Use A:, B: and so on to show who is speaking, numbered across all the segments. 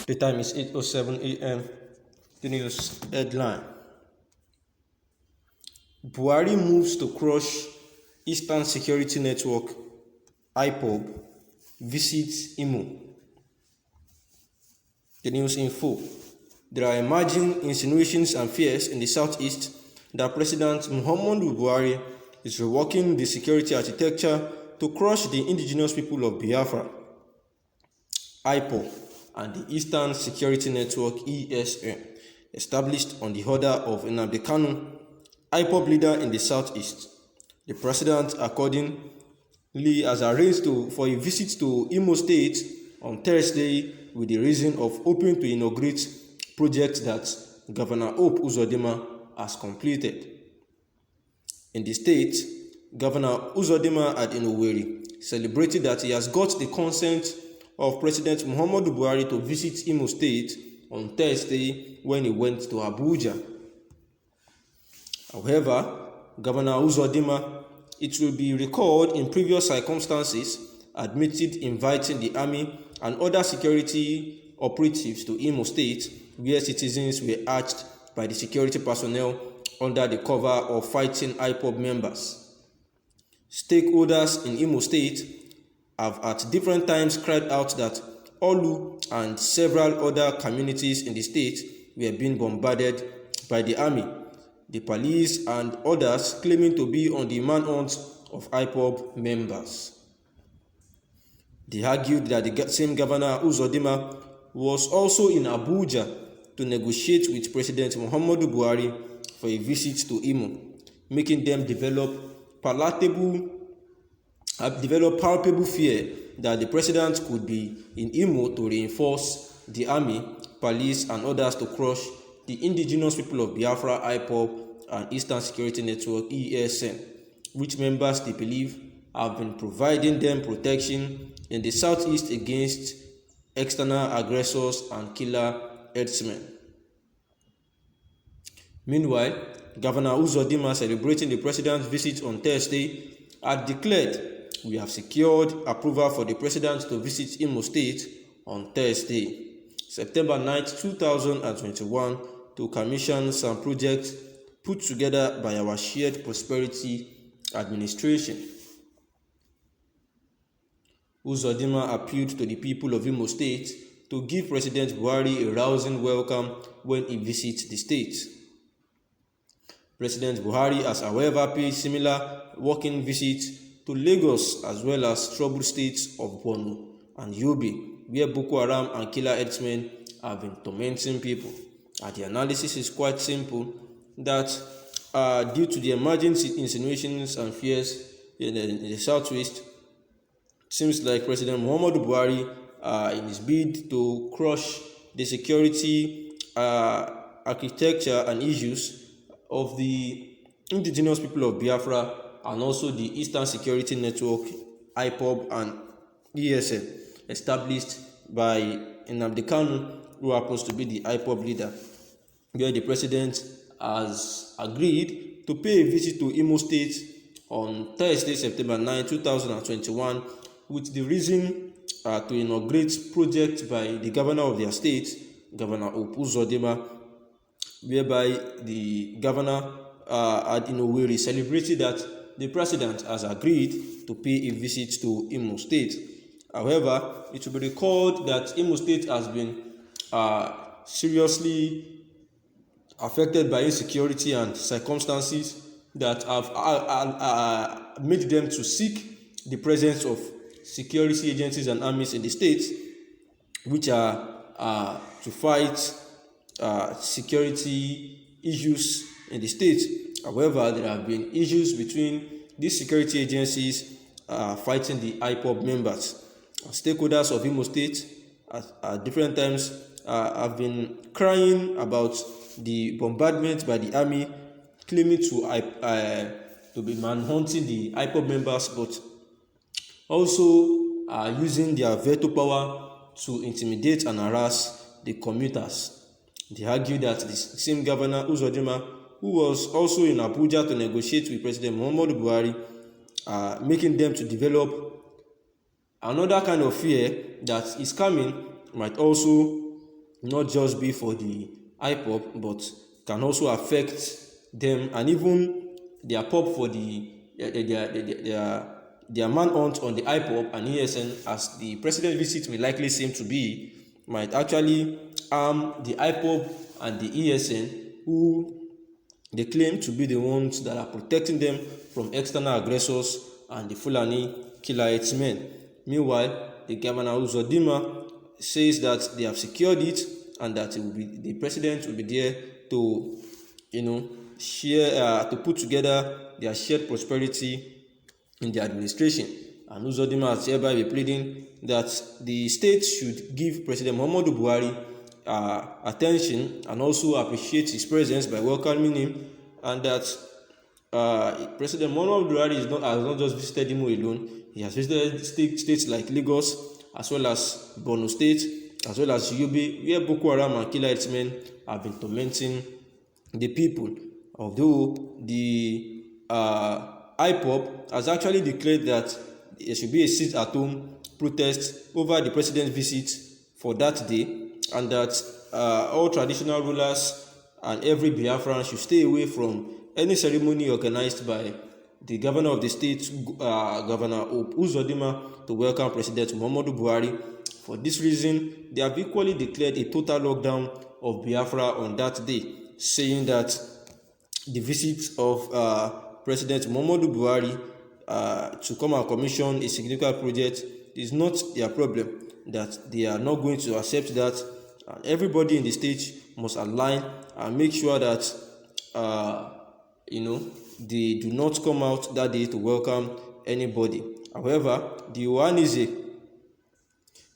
A: The time is 8:07 a.m. The news headline: Buhari moves to crush Eastern Security Network, Ipob, visits Imo. The news info: there are emerging insinuations and fears in the southeast that President Muhammadu Buhari is reworking the security architecture to crush the indigenous people of Biafra, Ipob, and the Eastern Security Network (ESN), established on the order of Nnamdi Kanu, Ipob leader in the southeast. The president accordingly has arranged for a visit to Imo State on Thursday with the reason of hoping to inaugurate projects that Governor Hope Uzodinma has completed. In the state, Governor Uzodinma at Owerri celebrated that he has got the consent of President Muhammadu Buhari to visit Imo State on Thursday when he went to Abuja. However, Governor Uzodinma, it will be recalled, in previous circumstances, admitted inviting the army and other security operatives to Imo State, where citizens were urged by the security personnel under the cover of fighting Ipob members. Stakeholders in Imo State have at different times cried out that Olu and several other communities in the state were being bombarded by the army, the police, and others claiming to be on the manhunt of Ipob members. They argued that the same Governor Uzodinma was also in Abuja to negotiate with President Muhammadu Buhari for a visit to Imo, making them develop palpable fear that the president could be in Imo to reinforce the army, police, and others to crush the indigenous people of Biafra, Ipob, and Eastern Security Network (ESN), which members they believe have been providing them protection in the southeast against external aggressors and killer herdsmen. Meanwhile, Governor Uzodinma, celebrating the president's visit on Thursday, had declared, "We have secured approval for the president to visit Imo State on Thursday, September 9, 2021, to commission some projects put together by our Shared Prosperity Administration." Uzodinma appealed to the people of Imo State to give President Buhari a rousing welcome when he visits the state. President Buhari has, however, paid similar working visits to Lagos as well as troubled states of Borno and Yobe, where Boko Haram and killer herdsmen have been tormenting people. And the analysis is quite simple, that due to the emerging insinuations and fears in the southwest, it seems like President Muhammadu Buhari, in his bid to crush the security architecture and issues of the indigenous people of Biafra and also the Eastern Security Network, Ipob, and ESN, established by Nnamdi Kanu, who happens to be the Ipob leader, where the president has agreed to pay a visit to Imo State on Thursday, September 9, 2021, with the reason to inaugurate projects by the governor of their state, Governor Hope Uzodinma, whereby the governor at Owerri celebrated that the president has agreed to pay a visit to Imo State. However, it should be recalled that Imo State has been seriously affected by insecurity and circumstances that have made them to seek the presence of security agencies and armies in the state, which are to fight security issues in the state. However, there have been issues between these security agencies fighting the Ipob members. Stakeholders of Imo State at different times have been crying about the bombardment by the army, claiming to be manhunting the Ipob members, but also using their veto power to intimidate and harass the commuters. They argue that the same Governor Uzodinma, who was also in Abuja to negotiate with President Muhammadu Buhari, making them to develop another kind of fear that is coming might also not just be for the Ipob, but can also affect them and even their pop for their manhunt on the Ipob and ESN, as the president's visit may likely seem to be, might actually harm the Ipob and the ESN, who they claim to be the ones that are protecting them from external aggressors and the Fulani killer herdsmen. Meanwhile, the governor Uzodinma says that they have secured it and that the president will be there to, share, to put together their shared prosperity in the administration. And Uzodinma has hereby be pleading that the state should give President Muhammadu Buhari attention and also appreciate his presence by welcoming him, and that President Muhammadu Buhari has not just visited Imo alone. He has visited states like Lagos, as well as Borno State, as well as Yobe, where Boko Haram and killer herdsmen have been tormenting the people. Although the Ipob has actually declared that there should be a sit-at-home protest over the president's visit for that day, and that all traditional rulers and every Biafran should stay away from any ceremony organized by the governor of the state, Governor Uzodinma, to welcome President Muhammadu Buhari. For this reason, they have equally declared a total lockdown of Biafra on that day, saying that the visit of President Muhammadu Buhari to come and commission a significant project is not their problem, that they are not going to accept that, and everybody in the state must align and make sure that they do not come out that day to welcome anybody. However, the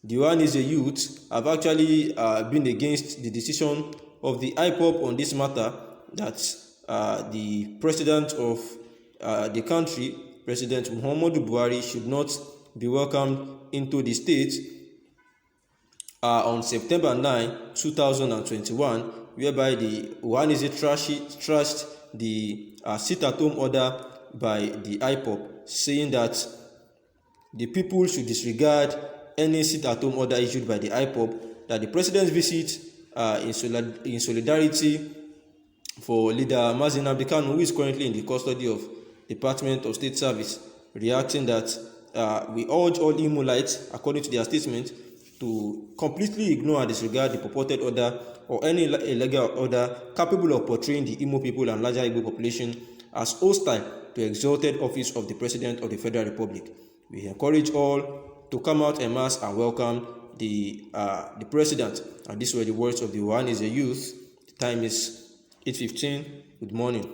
A: Dêãlïñg youth have actually been against the decision of the Ipob on this matter, that the president of the country, President Muhammadu Buhari, should not be welcomed into the state on September 9, 2021, whereby the Dêãlïñg trashed the sit-at-home order by the Ipob, saying that the people should disregard any sit-at-home order issued by the Ipob, that the president's visit in solidarity for leader Mazi Nnamdi Kanu, who is currently in the custody of Department of State Service, reacting that we urge all Imolites, according to their statement, to completely ignore and disregard the purported order or any illegal order capable of portraying the Imo people and larger Igbo population as hostile to the exalted office of the President of the Federal Republic. We encourage all to come out en masse and welcome the President. And these were the words of the Dêãlïñg youth. The time is 8:15. Good morning.